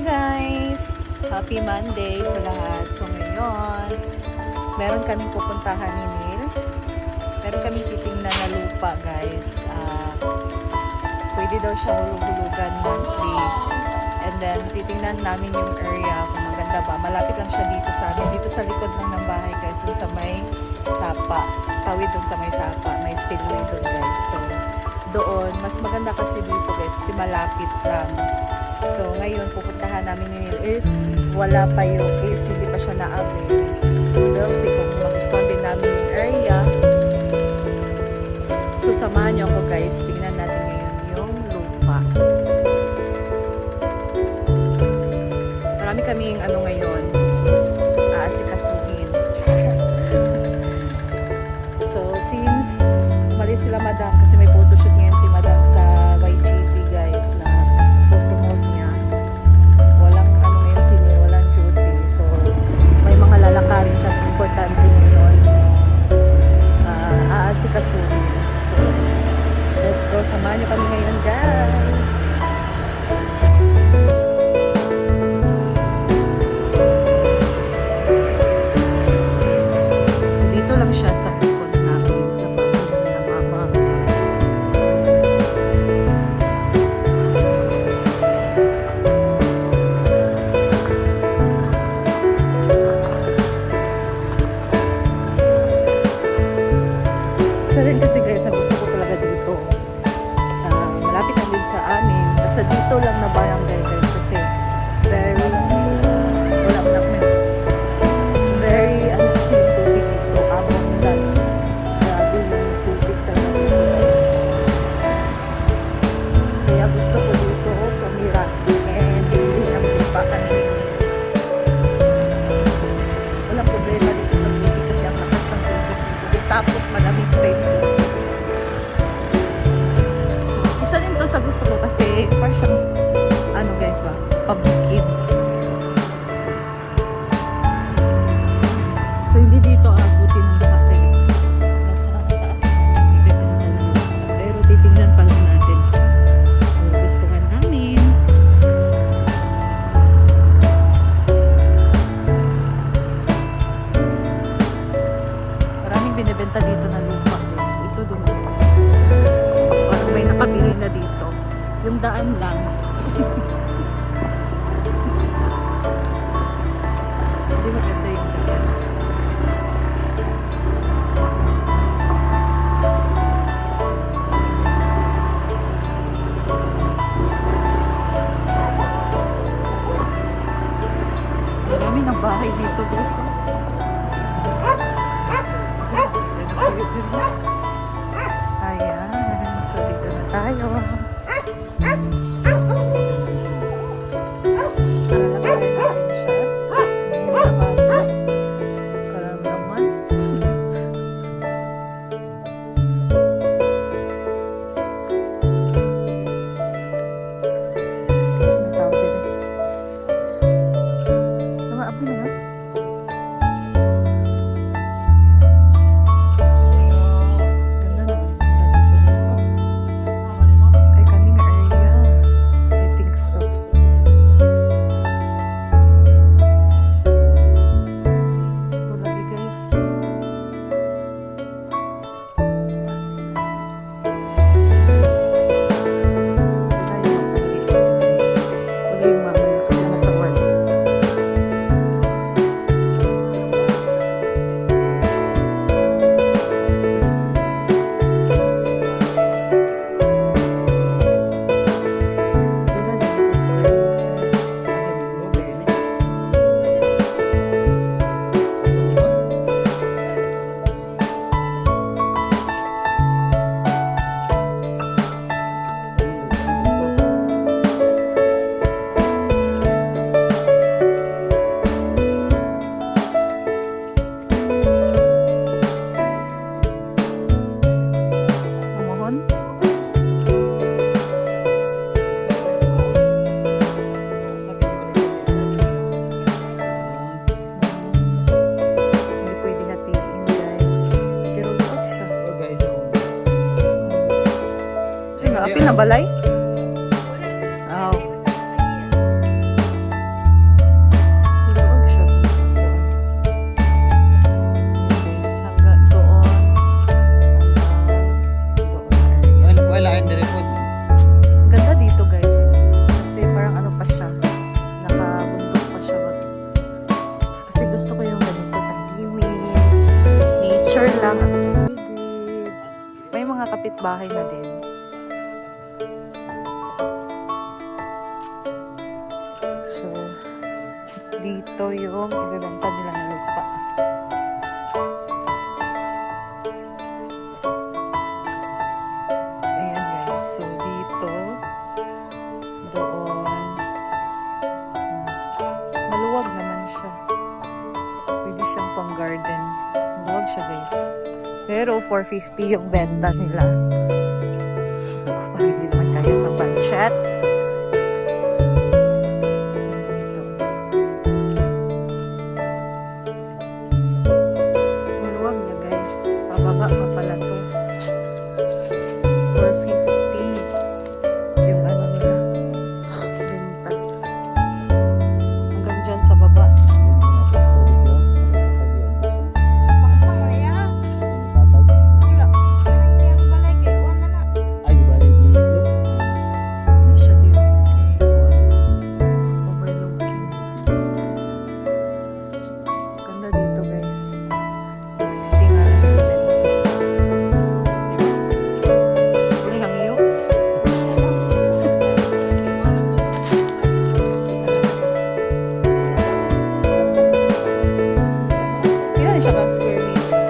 guys! Happy Monday sa lahat. So ngayon, meron kaming pupuntahan ni Neil. Meron kaming titingnan na lupa guys. Pwede daw siya hulug-hulugan monthly. And then titingnan namin yung area kung maganda ba. Malapit lang siya dito sa amin. Dito sa likod lang ng bahay guys. Dun sa may sapa. Tawid dun sa may sapa. May spillway dun guys. So doon, mas maganda kasi dito guys. Kasi malapit lang. So, ngayon, pupuntahan namin yun. If wala pa yung, if hindi pa siya na-avail, we'll see kung magustuhan din namin yung area. So, samahan nyo ako guys. Tingnan natin ngayon yung lupa. Marami kaming ngayon, aasikasuhin. So, since umalis sila madam, kasi may photoshoot ngayon si madam sa YGV guys na promote niya. Walang ngayon sini, walang duty. So, may mga lalakarin na importante ngayon. Aasikasuhin. So, let's go. Samahan niyo kami ngayon guys. So, dito lang siya sa likod namin sa bahay na mama. Isa rin kasi guys, ang gusto ko talaga dito. Malapit lang din sa amin. Basta dito lang na barangay guys. Kasi very, wala ko na very, kasi yung tubig dito. Abundant. Grabe yung tubig talaga dito guys. Kaya gusto ko dito tumira. And hindi ang lupa kami. Walang problema dito sa tubig kasi ang lakas ng tubig dito. Tapos malamig pa yung tubig. So, isa din to sa gusto ko kasi parang siyang guys ba? Pabukid. So hindi dito abutin ng lahat eh. Nasa taas ng bebenta ng lahat. Pero titingnan pa lang natin kung gustuhan namin. Maraming binibenta dito na lupa guys. Ito din parang may nakabili na dito. Yung daan lang. Hindi maganda yung daan. Marami ng bahay dito guys. Ayan. So dito na tayo. Para lagayin natin siya. Hindi nakasok. Kalam naman. Kasi may tao din eh. Namaabdi na nga. Ganda naman. Ganda dito guys. Ay, kaning area. I think so. Ito lagi guys. Sila yung mapagiging guys. Uli yung mamaya kasi nasa work. Ganda din ito sa work. Mamohon? Hindi pwede hatiin guys. Pero luwag siya. Sige, apin na balay? Oh. kapitbahay na din. So, dito yung ibebenta nila ng lupa. Ayan guys. So, dito, doon, maluwag naman siya. Pwede siyang pang garden. Maluwag siya guys. Pero 450 yung benta nila. Parang hindi naman kaya sa budget. Maluwag niya guys. Pababa pa pala to. 450 yung ano nila. Benta. Hanggang dyan sa baba. Ano siya dito? Overlooking. Ganda dito guys. Tingnan lang yung benta. Uli lang yun. Kailan siya ka square meter?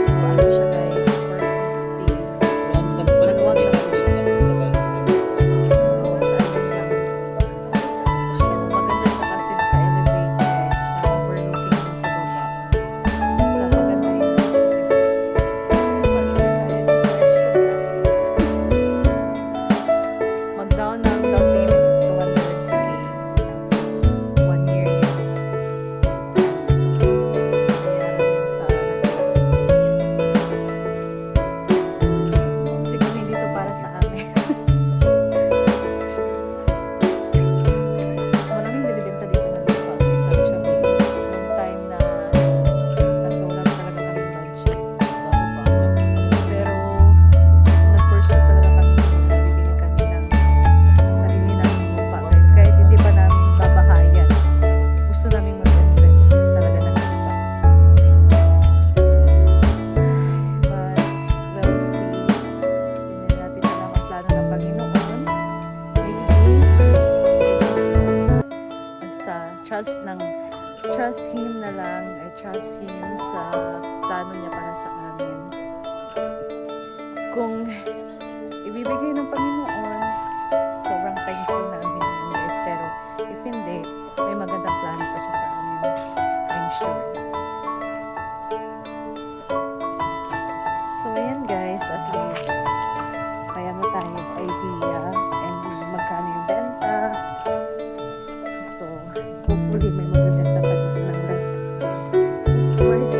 So ano siya guys? 450. Maluwag naman siya. Maluwag agad lang. So maganda siya kasi naka-elevate guys. Para overlooking din sa baba. Basta maganda yun siya. Maligaya din siya guys. Mag-down na ang down payment is 200k. Tapos 1 year yun. Bayaran mo sa natira. Kasi kami dito para sa amin. Maraming binibenta dito ng lupa guys actually. Noong time na kaso wala pa talaga kami budget. Pero nag-pursue talaga kami na bibili kami ng sarili naming lupa guys. Kahit hindi pa namin babahayan. Gusto namin mag-invest talaga ng lupa. But we'll see. Hindi natin alam ang plano ng Panginoon. Maybe, I don't know. Basta trust Him na lang. I trust Him sa plano niya para sa amin. Kung ibibigay ng Panginoon, sobrang thankful namin yun guys. Pero if hindi, may magandang plano pa siya sa amin. I'm sure. So ayan guys, at least kaya na tayo idea and magkano yung benta. So hopefully may magbibenta pa dito ng less price.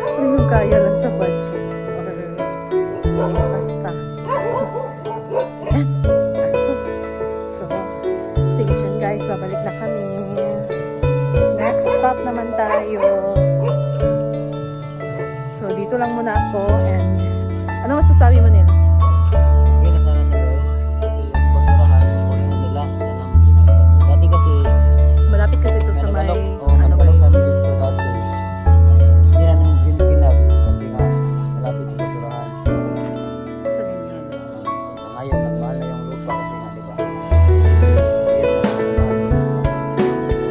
O yung kaya lang sa budget. Or basta. Ayan. So, stay tuned guys. Babalik na kami. Next stop naman tayo. So, dito lang muna ako. And, ano masasabi mo nila? Okay na sana siya guys. Kasi yung pagmurahan, kunin na nila. Dati kasi, Malapit kasi ito sa may, ano nagkalok guys. kami dito dati. Hindi namin ginag kasi nga, malapit yung basurahan. Gusto din yun. Ngayon, nagmahal na yung lupa kasi nga, di ba? Kaya na,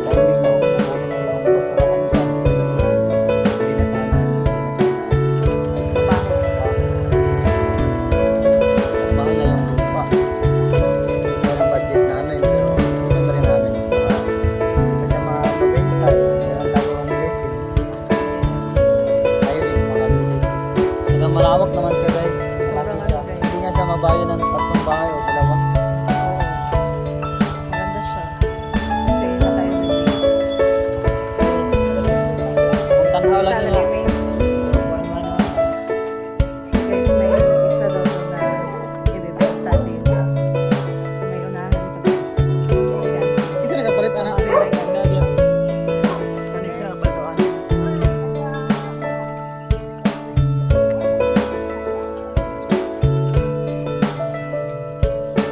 timing na kukunin na yung basurahan dyan. Basurahan. Hindi na sana. Baho. Mahal na yung lupa. Yan ang budget namin, pero gusto na rin namin. Hindi pa siya mabenta. Meron tayong blessings. Tayo rin makabili. Saka malawak naman siya guys. Sobrang Malaki siya. ano, guys. Hindi nga siya mabayan ng 3 bahay o 2. Oo. Maganda siya. Kasi na tayo nag-date. Kung tanaw lang Talaga nila. may guys, may isa daw doon na ibibenta din. So may unahan ito guys. Kasi Ito nagkapalit na namin.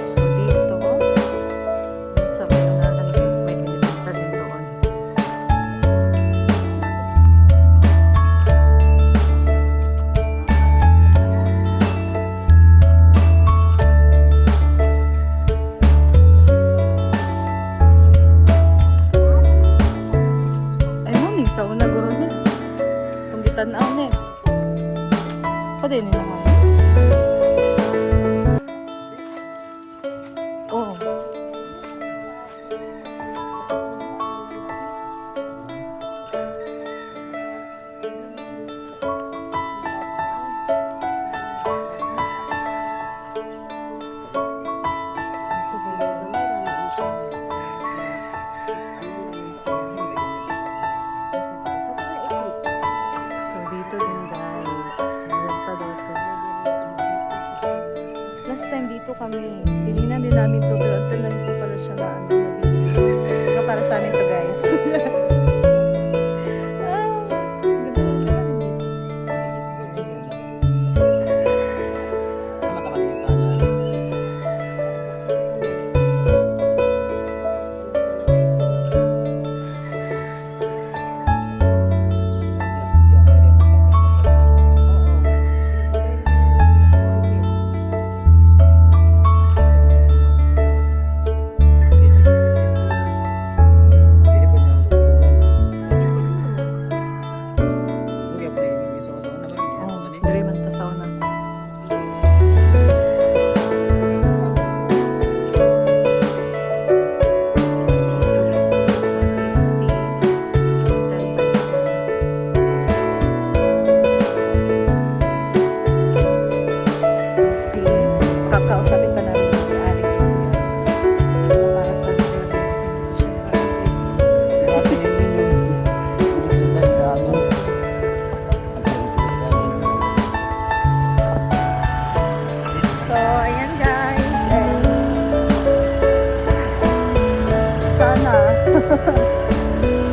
so dito sa may unahan guys, may binibenta din doon. sauna guro ni. Kung gitanaw ni. Pwede ni naman. Oh. Ito guys, oh. So dito din guys, Rentador to. Last time dito kami, tinignan din namin to pero until lang ito pala siya na ano, nabili. Nga para sa amin to guys. Ah, ganda rin dito. Dire man ta sauna. Ito guys, 150. Si kakausapin pa namin yung may-ari ko, guys. Para sa akin kasi hindi ko siya na-arrange. So, ayan guys. And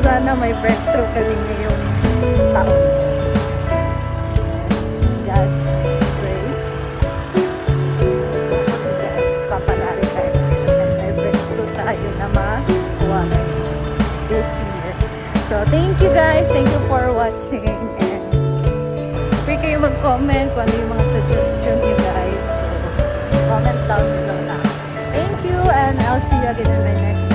sana may breakthrough kami ngayong taon. God's grace. Guys, papalari tayo. And may breakthrough tayo na makuha this year. So, thank you guys. Thank you for watching. And free kayo mag-comment kung ano yung mga suggestion niyo guys. So, comment down below na. Thank you and I'll see you again in my next